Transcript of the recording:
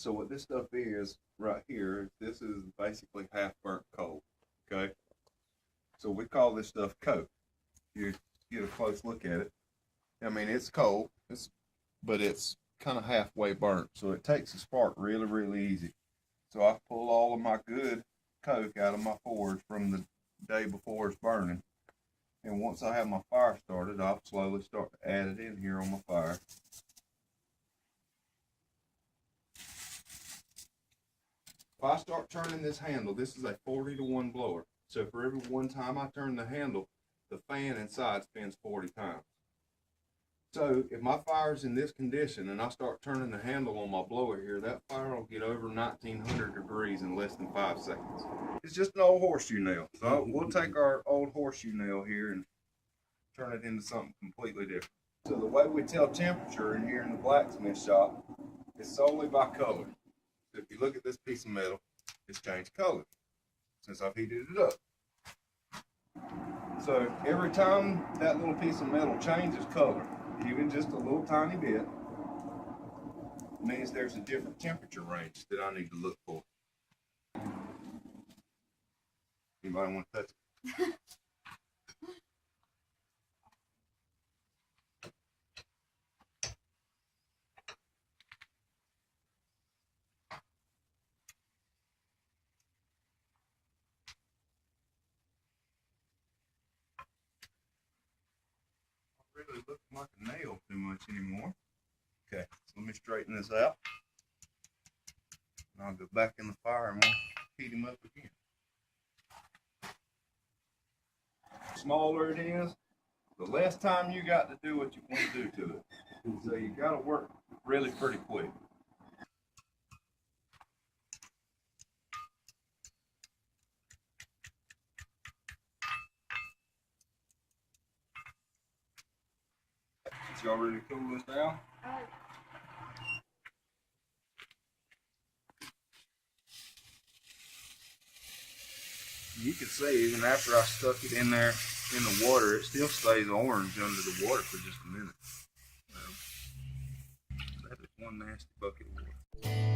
So what this stuff is right here, this is basically half burnt coal, okay? So we call this stuff coke. You get a close look at it. I mean, it's coal, but it's kind of halfway burnt, so it takes a spark really, really easy. So I pull all of my good coke out of my forge from the day before it's burning. And once I have my fire started, I'll slowly start to add it in here on my fire. If I start turning this handle, this is a 40-to-1 blower. So for every one time I turn the handle, the fan inside spins 40 times. So if my fire's in this condition and I start turning the handle on my blower here, that fire will get over 1900 degrees in less than 5 seconds. It's just an old horseshoe nail. So we'll take our old horseshoe nail here and turn it into something completely different. So the way we tell temperature in here in the blacksmith shop is solely by color. So if you look at this piece of metal, it's changed color since I've heated it up. So every time that little piece of metal changes color, even just a little tiny bit, means there's a different temperature range that I need to look for. Anybody want to touch it? Really looking like a nail too much anymore. Okay, so let me straighten this out. And I'll go back in the fire and we'll heat him up again. The smaller it is, the less time you got to do what you want to do to it. So you got to work really pretty quick. Y'all ready to cool this down? You can see even after I stuck it in there in the water, it still stays orange under the water for just a minute. That is one nasty bucket of water.